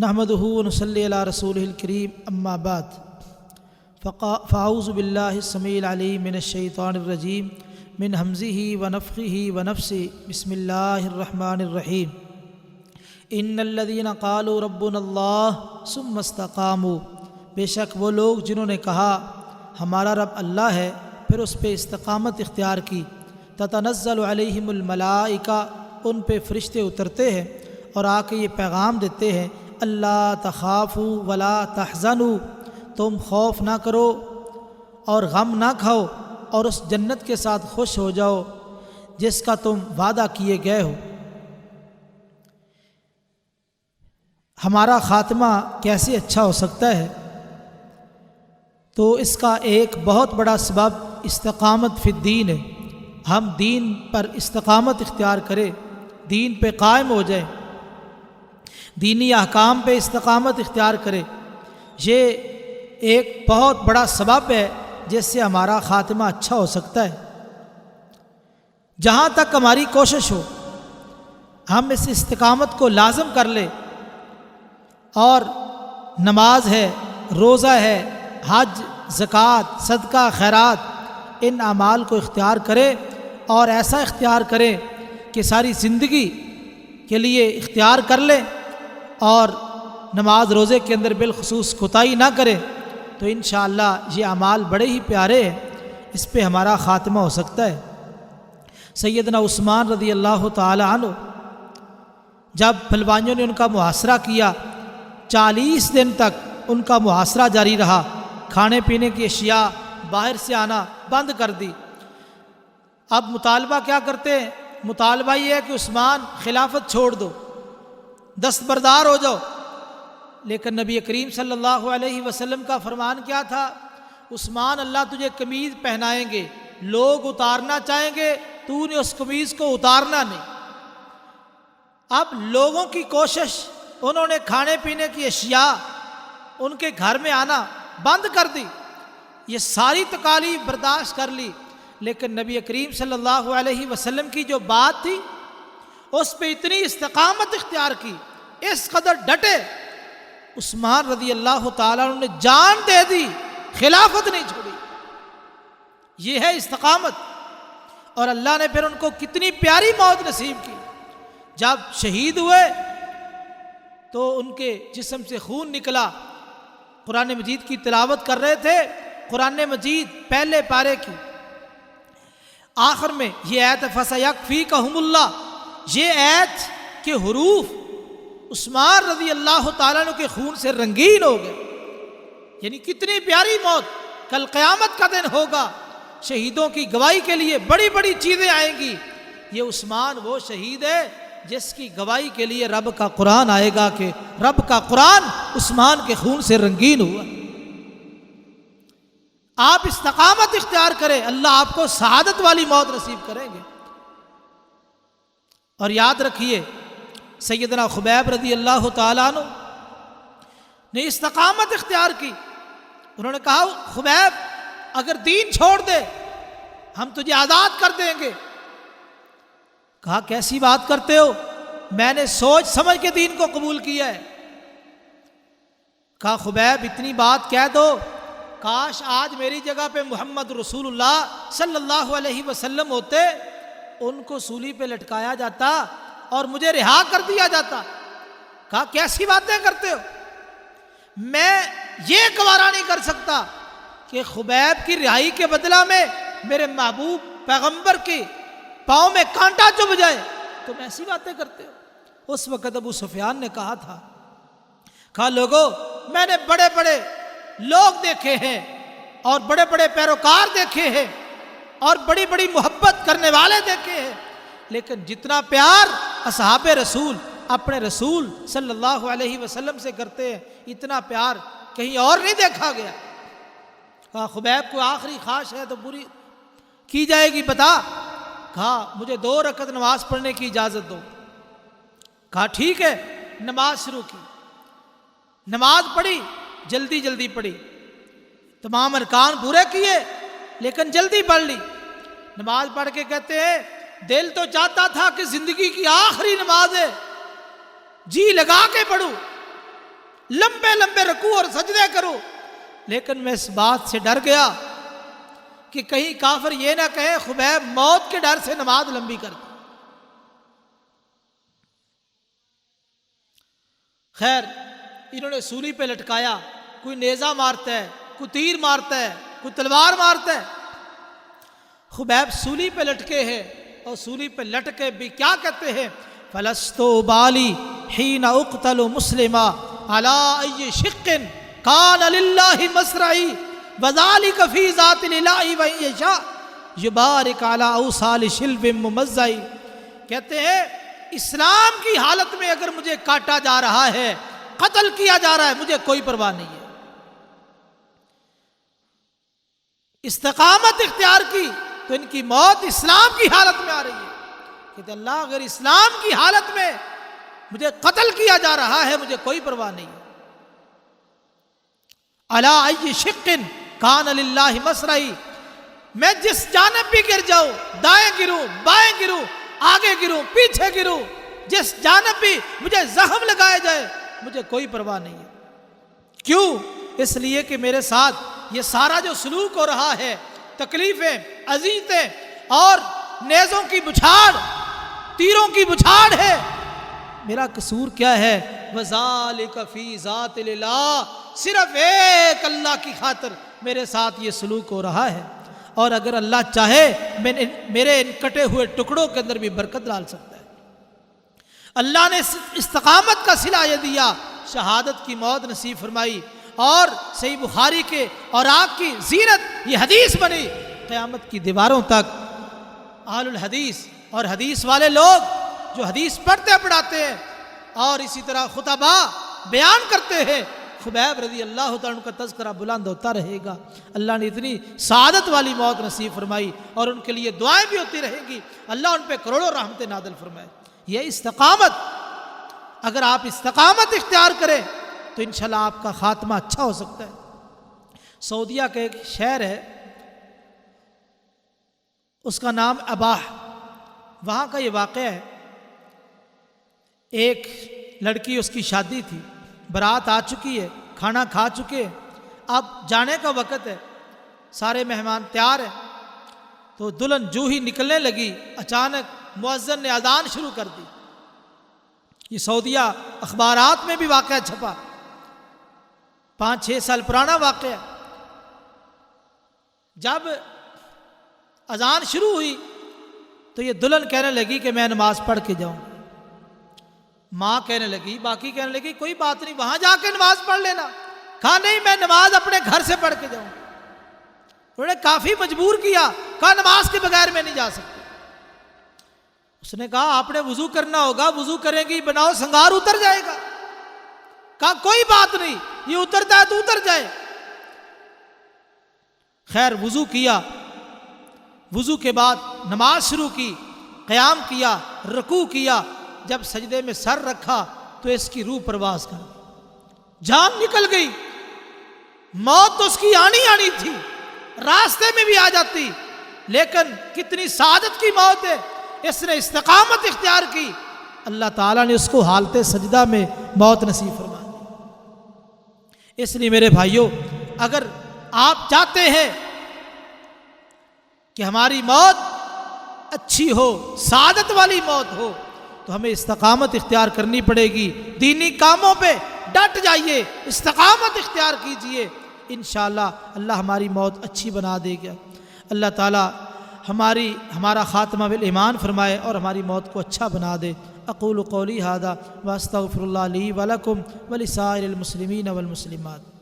نحمدہ ونصلی علی رسولہ الکریم اما بعد فاعوذ باللہ السمیع العلیم من الشیطان الرجیم من ہمزہ ونفخہ ونفثہ بسم اللہ الرحمن الرحیم ان الذین قالوا ربنا اللہ ثم استقاموا، بے شک وہ لوگ جنہوں نے کہا ہمارا رب اللہ ہے پھر اس پہ استقامت اختیار کی، تتنزل علیہم الملائکہ، ان پہ فرشتے اترتے ہیں اور آ کے یہ پیغام دیتے ہیں اللہ تخافوا ولا تحزنوا، تم خوف نہ کرو اور غم نہ کھاؤ اور اس جنت کے ساتھ خوش ہو جاؤ جس کا تم وعدہ کیے گئے ہو۔ ہمارا خاتمہ کیسے اچھا ہو سکتا ہے؟ تو اس کا ایک بہت بڑا سبب استقامت فی الدین ہے۔ ہم دین پر استقامت اختیار کریں، دین پہ قائم ہو جائیں، دینی احکام پہ استقامت اختیار کریں، یہ ایک بہت بڑا سبب ہے جس سے ہمارا خاتمہ اچھا ہو سکتا ہے۔ جہاں تک ہماری کوشش ہو ہم اس استقامت کو لازم کر لیں، اور نماز ہے، روزہ ہے، حج، زکوٰۃ، صدقہ، خیرات، ان اعمال کو اختیار کریں اور ایسا اختیار کریں کہ ساری زندگی کے لیے اختیار کر لیں، اور نماز روزے کے اندر بالخصوص کوتاہی نہ کریں، تو انشاءاللہ یہ اعمال بڑے ہی پیارے ہیں، اس پہ ہمارا خاتمہ ہو سکتا ہے۔ سیدنا عثمان رضی اللہ تعالی عنہ جب پھلوانیوں نے ان کا محاصرہ کیا، 40 دن تک ان کا محاصرہ جاری رہا، کھانے پینے کی اشیاء باہر سے آنا بند کر دی۔ اب مطالبہ کیا کرتے ہیں؟ مطالبہ یہ ہے کہ عثمان خلافت چھوڑ دو، دستبردار ہو جاؤ، لیکن نبی کریم صلی اللہ علیہ وسلم کا فرمان کیا تھا؟ عثمان اللہ تجھے قمیض پہنائیں گے، لوگ اتارنا چاہیں گے، تو نے اس قمیض کو اتارنا نہیں۔ اب لوگوں کی کوشش، انہوں نے کھانے پینے کی اشیاء ان کے گھر میں آنا بند کر دی، یہ ساری تکالیف برداشت کر لی، لیکن نبی کریم صلی اللہ علیہ وسلم کی جو بات تھی اس پہ اتنی استقامت اختیار کی، اس قدر ڈٹے، عثمان رضی اللہ تعالیٰ عنہ نے جان دے دی، خلافت نہیں چھوڑی۔ یہ ہے استقامت، اور اللہ نے پھر ان کو کتنی پیاری موت نصیب کی۔ جب شہید ہوئے تو ان کے جسم سے خون نکلا، قرآن مجید کی تلاوت کر رہے تھے، قرآن مجید پہلے پارے کی آخر میں یہ آیت فَسَيَكْفِيكَهُمُ اللَّهُ، یہ آیت کے حروف عثمان رضی اللہ تعالیٰ عنہ کے خون سے رنگین ہو گئے۔ یعنی کتنی پیاری موت، کل قیامت کا دن ہوگا، شہیدوں کی گواہی کے لیے بڑی بڑی چیزیں آئیں گی۔ یہ عثمان وہ شہید ہے جس کی گواہی کے لیے رب کا قرآن آئے گا کہ رب کا قرآن عثمان کے خون سے رنگین ہوا۔ آپ استقامت اختیار کریں، اللہ آپ کو سعادت والی موت نصیب کریں گے۔ اور یاد رکھیے سیدنا خبیب رضی اللہ تعالیٰ عنہ نے استقامت اختیار کی، انہوں نے کہا خبیب اگر دین چھوڑ دے ہم تجھے آزاد کر دیں گے۔ کہا کیسی بات کرتے ہو، میں نے سوچ سمجھ کے دین کو قبول کیا ہے۔ کہا خبیب اتنی بات کہہ دو، کاش آج میری جگہ پہ محمد رسول اللہ صلی اللہ علیہ وسلم ہوتے، ان کو سولی پہ لٹکایا جاتا اور مجھے رہا کر دیا جاتا۔ کہا کیسی باتیں کرتے ہو، میں یہ گوارا نہیں کر سکتا کہ خبیب کی رہائی کے بدلہ میں میرے محبوب پیغمبر کے پاؤں میں کانٹا چبھ جائے، تم ایسی باتیں کرتے ہو۔ اس وقت ابو سفیان نے کہا تھا، کہا لوگو میں نے بڑے بڑے لوگ دیکھے ہیں اور بڑے بڑے پیروکار دیکھے ہیں اور بڑی بڑی محبت کرنے والے دیکھے ہیں، لیکن جتنا پیار اصحاب رسول اپنے رسول صلی اللہ علیہ وسلم سے کرتے ہیں اتنا پیار کہیں اور نہیں دیکھا گیا۔ کہا خبیب کو آخری خواہش ہے تو پوری کی جائے گی، بتا۔ کہا مجھے 2 رکعت نماز پڑھنے کی اجازت دو۔ کہا ٹھیک ہے، نماز شروع کی، نماز پڑھی، جلدی جلدی پڑھی، تمام ارکان پورے کیے لیکن جلدی پڑھ لی۔ نماز پڑھ کے کہتے ہیں دل تو چاہتا تھا کہ زندگی کی آخری نماز ہے، جی لگا کے پڑھوں، لمبے لمبے رکوع اور سجدے کروں، لیکن میں اس بات سے ڈر گیا کہ کہیں کافر یہ نہ کہے خبیب موت کے ڈر سے نماز لمبی کر دی۔ خیر انہوں نے سولی پہ لٹکایا، کوئی نیزہ مارتا ہے، کوئی تیر مارتا ہے، کوئی تلوار مارتا ہے۔ خبیب سولی پہ لٹکے ہیں اور سولی پہ لٹکے بھی کیا کہتے ہیں، فلست بالی حین اقتل مسلما علی ای شق کان للہ مصرعی وذالک فی ذات الالہ وان یشاء یبارک علی اوصال شلب ممزعی۔ کہتے ہیں اسلام کی حالت میں اگر مجھے کاٹا جا رہا ہے، قتل کیا جا رہا ہے، مجھے کوئی پرواہ نہیں ہے۔ استقامت اختیار کی تو ان کی موت اسلام کی حالت میں آ رہی ہے۔ کہتے اللہ اگر اسلام کی حالت میں مجھے قتل کیا جا رہا ہے، مجھے کوئی پرواہ نہیں ہے۔ علی ای شق کان للہ مصرعی، میں جس جانب بھی گر جاؤں، دائیں گروں، بائیں گروں، آگے گروں، پیچھے گروں، جس جانب بھی مجھے زخم لگایا جائے، مجھے کوئی پرواہ نہیں ہے۔ کیوں؟ اس لیے کہ میرے ساتھ یہ سارا جو سلوک ہو رہا ہے، تکلیفیں، اذیتیں اور نیزوں کی بچھاڑ، تیروں کی بچھاڑ ہے، میرا قصور کیا ہے؟ وَذَلِكَ فِي ذَاتِ الْإِلَٰهِ، صرف ایک اللہ کی خاطر میرے ساتھ یہ سلوک ہو رہا ہے، اور اگر اللہ چاہے میرے ان کٹے ہوئے ٹکڑوں کے اندر بھی برکت ڈال سکتا ہے۔ اللہ نے استقامت کا صلہ یہ دیا، شہادت کی موت نصیب فرمائی، اور صحیح بخاری کے اور آگ کی زینت یہ حدیث بنی قیامت کی دیواروں تک۔ اہل الحدیث اور حدیث والے لوگ جو حدیث پڑھتے پڑھاتے ہیں اور اسی طرح خطبہ بیان کرتے ہیں، خبیب رضی اللہ تعالیٰ عنہ کا تذکرہ بلند ہوتا رہے گا۔ اللہ نے اتنی سعادت والی موت نصیب فرمائی، اور ان کے لیے دعائیں بھی ہوتی رہیں گی، اللہ ان پہ کروڑوں رحمتیں نازل فرمائے۔ یہ استقامت، اگر آپ استقامت اختیار کریں تو انشاءاللہ آپ کا خاتمہ اچھا ہو سکتا ہے۔ سعودیہ کا ایک شہر ہے، اس کا نام اباح، وہاں کا یہ واقعہ ہے۔ ایک لڑکی، اس کی شادی تھی، برات آ چکی ہے، کھانا کھا چکے ہیں، اب جانے کا وقت ہے، سارے مہمان تیار ہیں، تو دلہن جو ہی نکلنے لگی، اچانک مؤذن نے اذان شروع کر دی۔ یہ سعودیہ اخبارات میں بھی واقعہ چھپا، 5-6 سال پرانا واقعہ۔ جب اذان شروع ہوئی تو یہ دلہن کہنے لگی کہ میں نماز پڑھ کے جاؤں۔ ماں کہنے لگی، باقی کہنے لگی کوئی بات نہیں، وہاں جا کے نماز پڑھ لینا۔ کہا نہیں، میں نماز اپنے گھر سے پڑھ کے جاؤں۔ انہوں نے کافی مجبور کیا، کہا نماز کے بغیر میں نہیں جا سکتی۔ اس نے کہا آپ نے وضو کرنا ہوگا، وضو کریں گی، بناؤ سنگار اتر جائے گا۔ کہا کوئی بات نہیں، یہ اترتا ہے تو اتر جائے۔ خیر وضو کیا، وضو کے بعد نماز شروع کی، قیام کیا، رکوع کیا، جب سجدے میں سر رکھا تو اس کی روح پرواز کر گئی، جان نکل گئی۔ موت تو اس کی آنی تھی، راستے میں بھی آ جاتی، لیکن کتنی سعادت کی موت ہے، اس نے استقامت اختیار کی، اللہ تعالیٰ نے اس کو حالت سجدہ میں موت نصیب فرما دی۔ اس لیے میرے بھائیوں، اگر آپ چاہتے ہیں کہ ہماری موت اچھی ہو، سعادت والی موت ہو، تو ہمیں استقامت اختیار کرنی پڑے گی۔ دینی کاموں پہ ڈٹ جائیے، استقامت اختیار کیجئے، انشاءاللہ اللہ ہماری موت اچھی بنا دے گا۔ اللہ تعالیٰ ہمارا خاتمہ بالایمان فرمائے اور ہماری موت کو اچھا بنا دے۔ اقول قولی ھذا واستغفر اللہ لی ولکم ولسائر المسلمین والمسلمات۔